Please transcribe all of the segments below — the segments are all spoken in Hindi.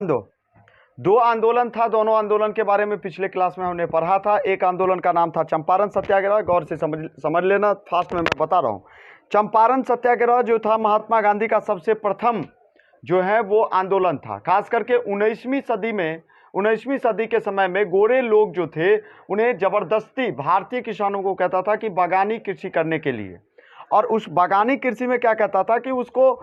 दो दो आंदोलन था। दोनों आंदोलन के बारे में पिछले क्लास में हमने पढ़ा था। एक आंदोलन का नाम था चंपारण सत्याग्रह। गौर से समझ लेना, फास्ट में मैं बता रहा हूँ। चंपारण सत्याग्रह जो था महात्मा गांधी का सबसे प्रथम जो है वो आंदोलन था। खास करके 19वीं सदी के समय में गोरे लोग जो थे उन्हें जबरदस्ती भारतीय किसानों को कहता था कि बागानी कृषि करने के लिए, और उस बागानी कृषि में क्या कहता था कि उसको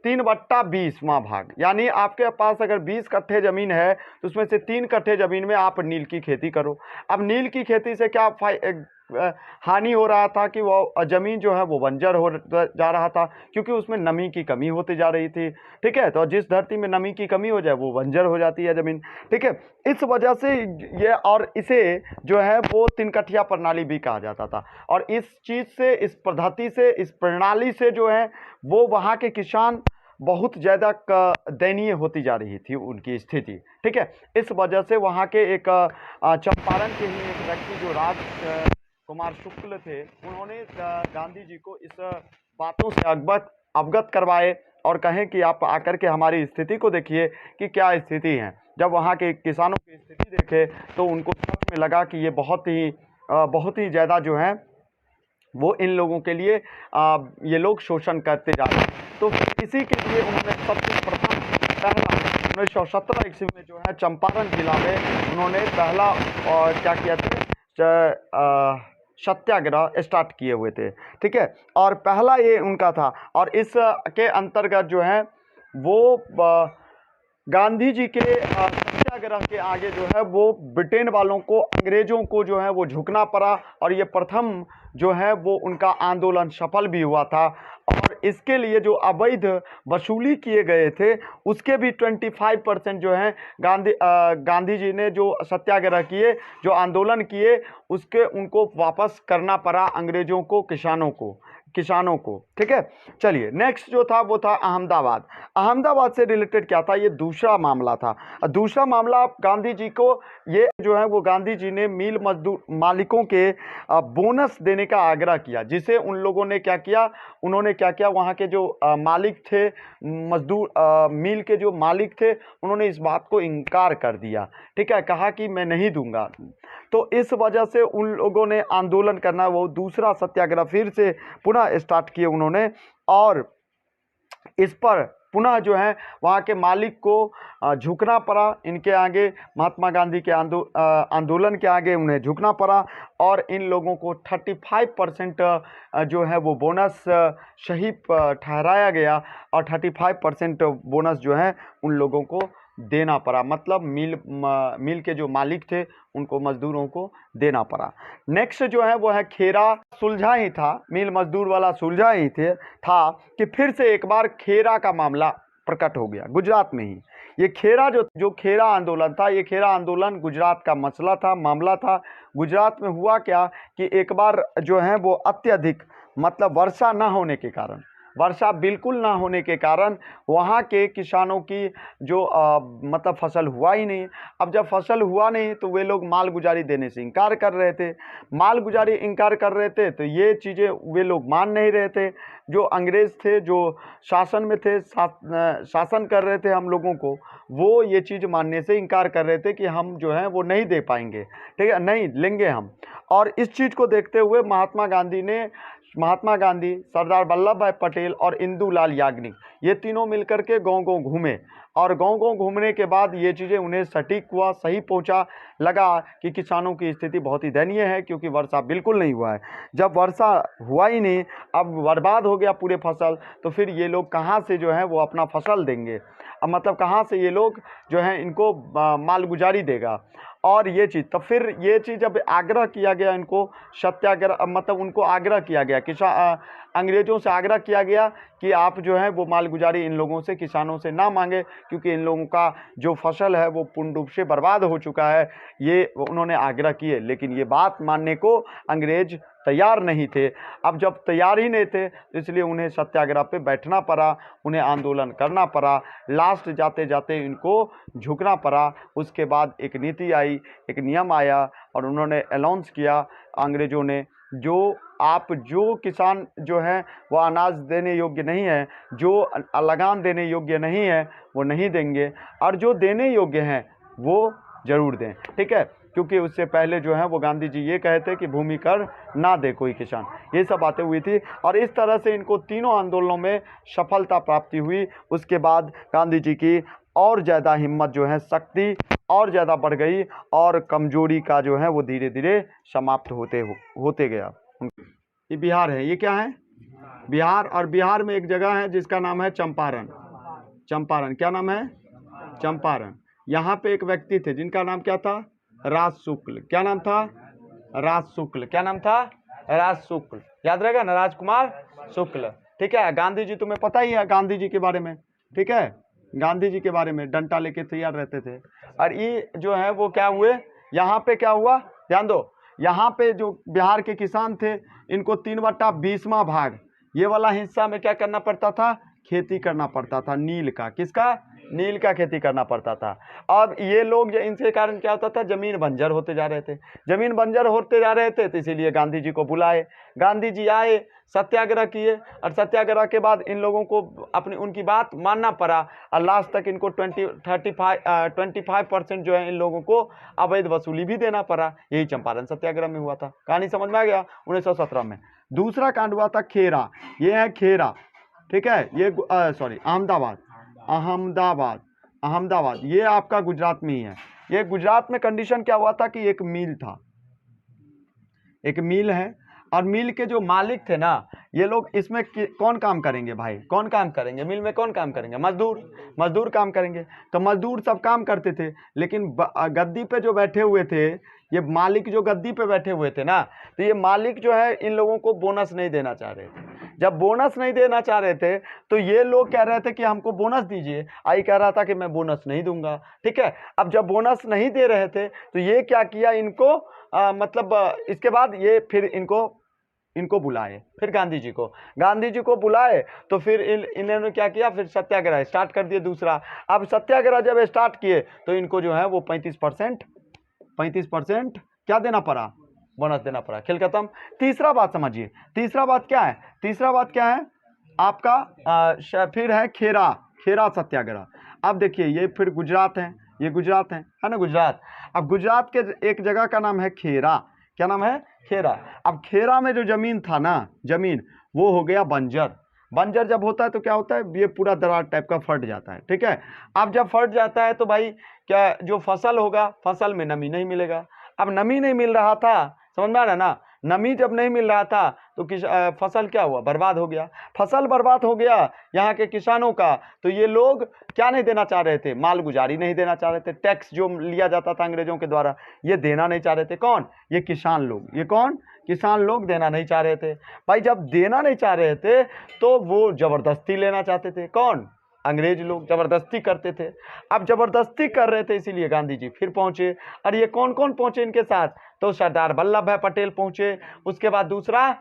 3/20वां भाग, यानी आपके पास अगर 20 कट्ठे ज़मीन है तो उसमें से 3 कट्ठे ज़मीन में आप नील की खेती करो। अब नील की खेती से क्या हानि हो रहा था कि वो ज़मीन जो है वो बंजर हो जा रहा था, क्योंकि उसमें नमी की कमी होती जा रही थी। ठीक है, तो जिस धरती में नमी की कमी हो जाए वो बंजर हो जाती है ज़मीन। ठीक है, इस वजह से ये, और इसे जो है वो 3 कठिया प्रणाली भी कहा जाता था। और इस चीज़ से, इस पद्धति से, इस प्रणाली से जो है वो वहाँ के किसान बहुत ज़्यादा दयनीय होती जा रही थी उनकी स्थिति। ठीक है, इस वजह से वहाँ के एक चंपारण के ही एक व्यक्ति जो राज कुमार शुक्ल थे, उन्होंने गांधी जी को इस बातों से अवगत करवाए और कहें कि आप आकर के हमारी स्थिति को देखिए कि क्या स्थिति है। जब वहाँ के किसानों की स्थिति देखे तो उनको सच में लगा कि ये बहुत ही ज़्यादा जो है वो इन लोगों के लिए ये लोग शोषण करते जा रहे हैं। तो इसी के लिए उन्होंने सबसे प्रथम पहला 1917 ईस्वी में जो है चंपारण जिला में उन्होंने पहला क्या किया था, सत्याग्रह स्टार्ट किए हुए थे। ठीक है, और पहला ये उनका था। और इस के अंतर्गत जो है वो गांधी जी के सत्याग्रह के आगे जो है वो ब्रिटेन वालों को, अंग्रेजों को जो है वो झुकना पड़ा, और ये प्रथम जो है वो उनका आंदोलन सफल भी हुआ था। और इसके लिए जो अवैध वसूली किए गए थे उसके भी 25% जो है गांधी जी ने जो सत्याग्रह किए, जो आंदोलन किए, उसके उनको वापस करना पड़ा अंग्रेजों को, किसानों को। ठीक है, चलिए नेक्स्ट जो था वो था अहमदाबाद से रिलेटेड क्या था, ये दूसरा मामला था। दूसरा मामला गांधी जी को, ये जो है वो गांधी जी ने मिल मजदूर मालिकों के बोनस देने का आग्रह किया, जिसे उन लोगों ने क्या किया, उन्होंने क्या किया, वहाँ के जो मालिक थे, मिल के जो मालिक थे, उन्होंने इस बात को इनकार कर दिया। ठीक है, कहा कि मैं नहीं दूंगा। तो इस वजह से उन लोगों ने आंदोलन करना, वो दूसरा सत्याग्रह फिर से पुनः स्टार्ट किए उन्होंने, और इस पर पुनः जो है वहाँ के मालिक को झुकना पड़ा इनके आगे, महात्मा गांधी के आंदोलन के आगे उन्हें झुकना पड़ा। और इन लोगों को 35% जो है वो बोनस सही ठहराया गया, और 35% बोनस जो है उन लोगों को देना पड़ा। मतलब मिल के जो मालिक थे उनको, मजदूरों को देना पड़ा। नेक्स्ट जो है वो है खेरा सुलझा ही था, मिल मजदूर वाला सुलझा ही था कि फिर से एक बार खेरा का मामला प्रकट हो गया गुजरात में ही। ये खेरा जो खेरा आंदोलन था, ये खेरा आंदोलन गुजरात का मसला था, मामला था। गुजरात में हुआ क्या कि एक बार जो है वो अत्यधिक, मतलब वर्षा बिल्कुल ना होने के कारण वहाँ के किसानों की जो मतलब फसल हुआ ही नहीं। अब जब फसल हुआ नहीं तो वे लोग माल गुजारी देने से इनकार कर रहे थे। तो ये चीज़ें वे लोग मान नहीं रहे थे। जो अंग्रेज़ थे, जो शासन में थे, शासन कर रहे थे हम लोगों को, वो ये चीज़ मानने से इनकार कर रहे थे कि हम जो है वो नहीं दे पाएंगे, ठीक है, नहीं लेंगे हम। और इस चीज़ को देखते हुए महात्मा गांधी, सरदार वल्लभ भाई पटेल और इंदुलाल याग्निक, ये तीनों मिलकर के गांव-गांव घूमे, और गांव-गांव घूमने के बाद ये चीज़ें उन्हें सटीक हुआ, सही पहुंचा, लगा कि किसानों की स्थिति बहुत ही दयनीय है, क्योंकि वर्षा बिल्कुल नहीं हुआ है। जब वर्षा हुआ ही नहीं, अब बर्बाद हो गया पूरे फसल, तो फिर ये लोग कहाँ से जो है वो अपना फसल देंगे, अब मतलब कहाँ से ये लोग जो है इनको मालगुजारी देगा। और ये चीज़, तो फिर ये चीज़ जब आग्रह किया गया, इनको सत्याग्रह, मतलब उनको आग्रह किया गया, अंग्रेज़ों से आग्रह किया गया कि आप जो है वो मालगुजारी इन लोगों से, किसानों से ना मांगे, क्योंकि इन लोगों का जो फसल है वो पूर्ण रूप से बर्बाद हो चुका है। ये उन्होंने आग्रह किए, लेकिन ये बात मानने को अंग्रेज़ तैयार नहीं थे। अब जब तैयार ही नहीं थे तो इसलिए उन्हें सत्याग्रह पे बैठना पड़ा, उन्हें आंदोलन करना पड़ा, लास्ट जाते जाते इनको झुकना पड़ा। उसके बाद एक नीति आई, एक नियम आया, और उन्होंने अनाउंस किया अंग्रेज़ों ने, जो आप जो किसान जो हैं वो अनाज देने योग्य नहीं है, जो लगान देने योग्य नहीं है वो नहीं देंगे, और जो देने योग्य हैं वो ज़रूर दें, ठीक है। क्योंकि उससे पहले जो है वो गांधी जी ये कहे थे कि भूमि कर ना दे कोई किसान, ये सब बातें हुई थी। और इस तरह से इनको तीनों आंदोलनों में सफलता प्राप्ति हुई। उसके बाद गांधी जी की और ज़्यादा हिम्मत जो है, शक्ति और ज़्यादा बढ़ गई, और कमजोरी का जो है वो धीरे धीरे समाप्त होते गया। ये बिहार है, ये क्या है? बिहार। और बिहार में एक जगह है जिसका नाम है चंपारण। चंपारण, क्या नाम है? चंपारण। यहाँ पे एक व्यक्ति थे जिनका नाम क्या था? राज शुक्ल। क्या नाम था? राज शुक्ल। क्या नाम था? राज शुक्ल। याद रहेगा ना, राजकुमार शुक्ल, ठीक है। गांधी जी तुम्हें पता ही है गांधी जी के बारे में, ठीक है। गांधी जी के बारे में डंडा लेके तैयार रहते थे। और ये जो है वो क्या हुए, यहाँ पे क्या हुआ, ध्यान दो। यहाँ पे जो बिहार के किसान थे, इनको 3/20वां भाग, ये वाला हिस्सा में क्या करना पड़ता था? खेती करना पड़ता था, नील का। किसका? नील का खेती करना पड़ता था। अब ये लोग, इनके कारण क्या होता था? जमीन बंजर होते जा रहे थे। जमीन बंजर होते जा रहे थे, तो इसीलिए गांधी जी को बुलाए। गांधी जी आए, सत्याग्रह किए, और सत्याग्रह के बाद इन लोगों को उनकी बात मानना पड़ा, और लास्ट तक इनको 25% जो है इन लोगों को अवैध वसूली भी देना पड़ा। यही चंपारण सत्याग्रह में हुआ था। कहानी समझ में आ गया? 1917 में। दूसरा कांड हुआ था खेरा। ये है खेरा, ठीक है। ये सॉरी, अहमदाबाद। अहमदाबाद, अहमदाबाद ये आपका गुजरात में ही है। ये गुजरात में कंडीशन क्या हुआ था कि एक मिल था, एक मिल है, और मिल के जो मालिक थे ना, ये लोग इसमें कौन काम करेंगे भाई? कौन काम करेंगे मिल में? कौन काम करेंगे? मजदूर। मजदूर काम करेंगे। तो मजदूर सब काम करते थे, लेकिन गद्दी पे जो बैठे हुए थे, ये मालिक जो गद्दी पे बैठे हुए थे ना, तो ये मालिक जो है इन लोगों को बोनस नहीं देना चाह रहे थे। जब बोनस नहीं देना चाह रहे थे, तो ये लोग कह रहे थे कि हमको बोनस दीजिए। आई कह रहा था कि मैं बोनस नहीं दूंगा, ठीक है। अब जब बोनस नहीं दे रहे थे, तो ये क्या किया, इनको इसके बाद ये फिर इनको बुलाए, फिर गांधी जी को बुलाए। तो फिर इन्होंने क्या किया, फिर सत्याग्रह स्टार्ट कर दिए दूसरा। अब सत्याग्रह जब स्टार्ट किए, तो इनको जो है वो 35% क्या देना पड़ा? बोनस देना पड़ा। खेल खत्म। तीसरा बात समझिए, तीसरा बात क्या है? तीसरा बात क्या है आपका? फिर है खेरा सत्याग्रह। अब देखिए, ये फिर गुजरात है, ये गुजरात है ना, गुजरात। अब गुजरात के एक जगह का नाम है खेरा। क्या नाम है? खेरा। अब खेरा में जो जमीन था ना, जमीन वो हो गया बंजर। बंजर जब होता है तो क्या होता है, ये पूरा दरार टाइप का फट जाता है, ठीक है। अब जब फट जाता है तो भाई क्या, जो फसल होगा, फसल में नमी नहीं मिलेगा। अब नमी नहीं मिल रहा था, समझ में आ रहा है ना। नमी जब नहीं मिल रहा था तो फसल क्या हुआ? बर्बाद हो गया। फसल बर्बाद हो गया यहाँ के किसानों का। तो ये लोग क्या नहीं देना चाह रहे थे? मालगुजारी नहीं देना चाह रहे थे। टैक्स जो लिया जाता था अंग्रेजों के द्वारा, ये देना नहीं चाह रहे थे। कौन? ये किसान लोग। ये कौन? किसान लोग देना नहीं चाह रहे थे। भाई जब देना नहीं चाह रहे थे, तो वो जबरदस्ती लेना चाहते थे। कौन? अंग्रेज लोग जबरदस्ती करते थे। अब जबरदस्ती कर रहे थे, इसीलिए गांधी जी फिर पहुंचे। और ये कौन कौन पहुंचे इनके साथ? तो सरदार वल्लभ भाई पटेल पहुंचे, उसके बाद दूसरा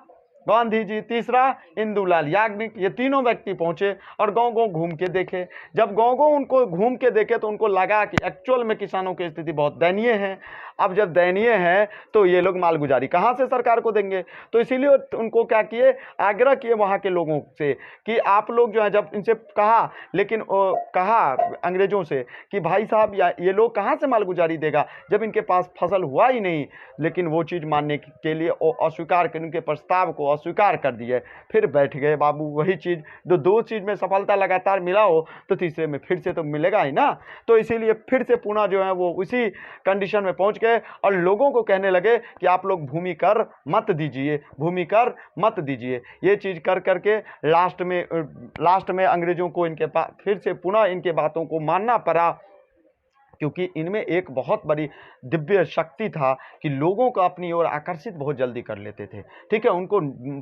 गांधी जी, तीसरा इंदुलाल याग्निक। ये तीनों व्यक्ति पहुंचे और गांव गांव घूम के देखे। जब गांव गांव उनको घूम के देखे, तो उनको लगा कि एक्चुअल में किसानों की स्थिति बहुत दयनीय है। अब जब दयनीय है, तो ये लोग मालगुजारी कहाँ से सरकार को देंगे? तो इसीलिए उनको क्या किए, आग्रह किए वहाँ के लोगों से कि आप लोग जो है, जब इनसे कहा, लेकिन कहा अंग्रेजों से कि भाई साहब ये लोग कहाँ से मालगुजारी देगा, जब इनके पास फसल हुआ ही नहीं। लेकिन वो चीज़ मानने के लिए अस्वीकार कर, उनके प्रस्ताव को अस्वीकार कर दिए। फिर बैठ गए बाबू। वही चीज़, दो चीज़ में सफलता लगातार मिला हो, तो तीसरे में फिर से तो मिलेगा ही ना। तो इसीलिए फिर से पुनः जो है वो उसी कंडीशन में पहुंच गए, और लोगों को कहने लगे कि आप लोग भूमि कर मत दीजिए, भूमि कर मत दीजिए। ये चीज़ कर करके लास्ट में अंग्रेजों को इनके पास फिर से पुनः इनके बातों को मानना पड़ा, क्योंकि इनमें एक बहुत बड़ी दिव्य शक्ति था कि लोगों को अपनी ओर आकर्षित बहुत जल्दी कर लेते थे, ठीक है। उनको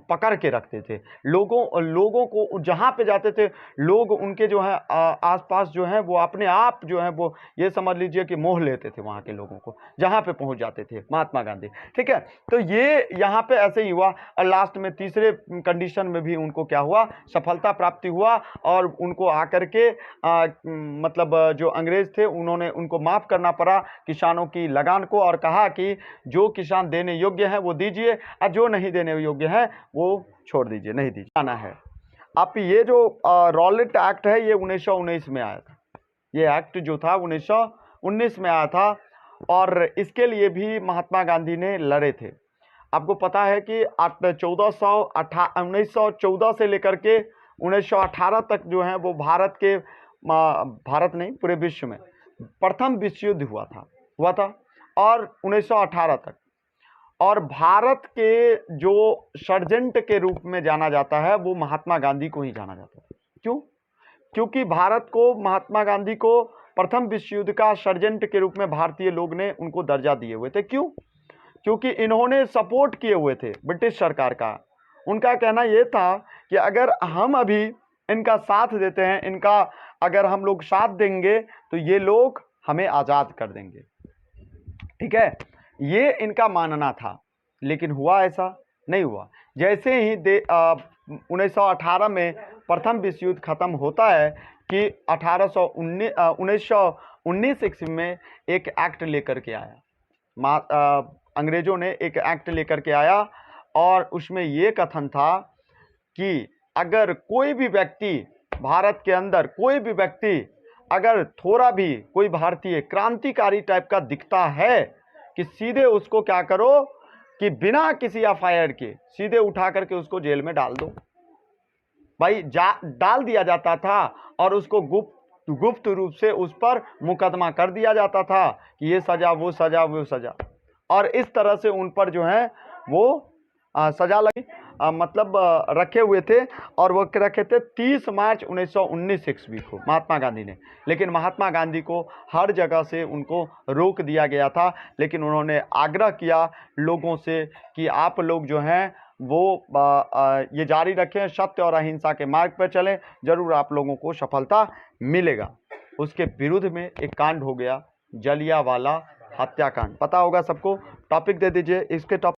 पकड़ के रखते थे। लोगों को जहाँ पे जाते थे, लोग उनके जो है आसपास जो है वो अपने आप जो है वो ये समझ लीजिए कि मोह लेते थे वहाँ के लोगों को, जहाँ पे पहुँच जाते थे महात्मा गांधी, ठीक है। तो ये यहाँ पे ऐसे ही हुआ, और लास्ट में तीसरे कंडीशन में भी उनको क्या हुआ, सफलता प्राप्ति हुआ। और उनको आकर के मतलब जो अंग्रेज थे, उन्होंने उनको माफ़ करना पड़ा किसानों की लगान को, और कहा कि जो किसान देने योग्य हैं वो दीजिए और जो नहीं देने योग्य हैं वो छोड़ दीजिए, नहीं दीजिए आना है। अब ये जो रॉलेट एक्ट है ये 1919 में आया था। ये एक्ट जो था 1919 में आया था और इसके लिए भी महात्मा गांधी ने लड़े थे। आपको पता है कि 1914 से लेकर के 1918 तक जो है वो भारत नहीं पूरे विश्व में प्रथम विश्व युद्ध हुआ था और 1918 तक। और भारत के जो सर्जेंट के रूप में जाना जाता है वो महात्मा गांधी को ही जाना जाता है। क्यों? क्योंकि भारत को महात्मा गांधी को प्रथम विश्व युद्ध का सर्जेंट के रूप में भारतीय लोग ने उनको दर्जा दिए हुए थे। क्यों? क्योंकि इन्होंने सपोर्ट किए हुए थे ब्रिटिश सरकार का। उनका कहना यह था कि अगर हम अभी इनका साथ देते हैं, इनका अगर हम लोग साथ देंगे तो ये लोग हमें आज़ाद कर देंगे। ठीक है, ये इनका मानना था, लेकिन हुआ ऐसा नहीं हुआ। जैसे ही 1918 में प्रथम विश्व युद्ध खत्म होता है कि 1919 ईस्वी में एक एक्ट लेकर के आया, अंग्रेजों ने एक एक्ट लेकर के आया और उसमें ये कथन था कि अगर कोई भी व्यक्ति भारत के अंदर कोई भी व्यक्ति अगर थोड़ा भी कोई भारतीय क्रांतिकारी टाइप का दिखता है कि सीधे उसको क्या करो कि बिना किसी एफआईआर के सीधे उठा करके उसको जेल में डाल दो। भाई डाल दिया जाता था और उसको गुप्त रूप से उस पर मुकदमा कर दिया जाता था कि ये सजा वो सजा वो सजा, और इस तरह से उन पर जो है वो सजा लगी मतलब रखे हुए थे। और वो रखे थे 30 मार्च 1919 ईस्वी को महात्मा गांधी ने। लेकिन महात्मा गांधी को हर जगह से उनको रोक दिया गया था, लेकिन उन्होंने आग्रह किया लोगों से कि आप लोग जो हैं वो ये जारी रखें, सत्य और अहिंसा के मार्ग पर चलें, जरूर आप लोगों को सफलता मिलेगा। उसके विरुद्ध में एक कांड हो गया, जलियांवाला हत्याकांड। पता होगा सबको। टॉपिक दे दीजिए इसके टॉपिक।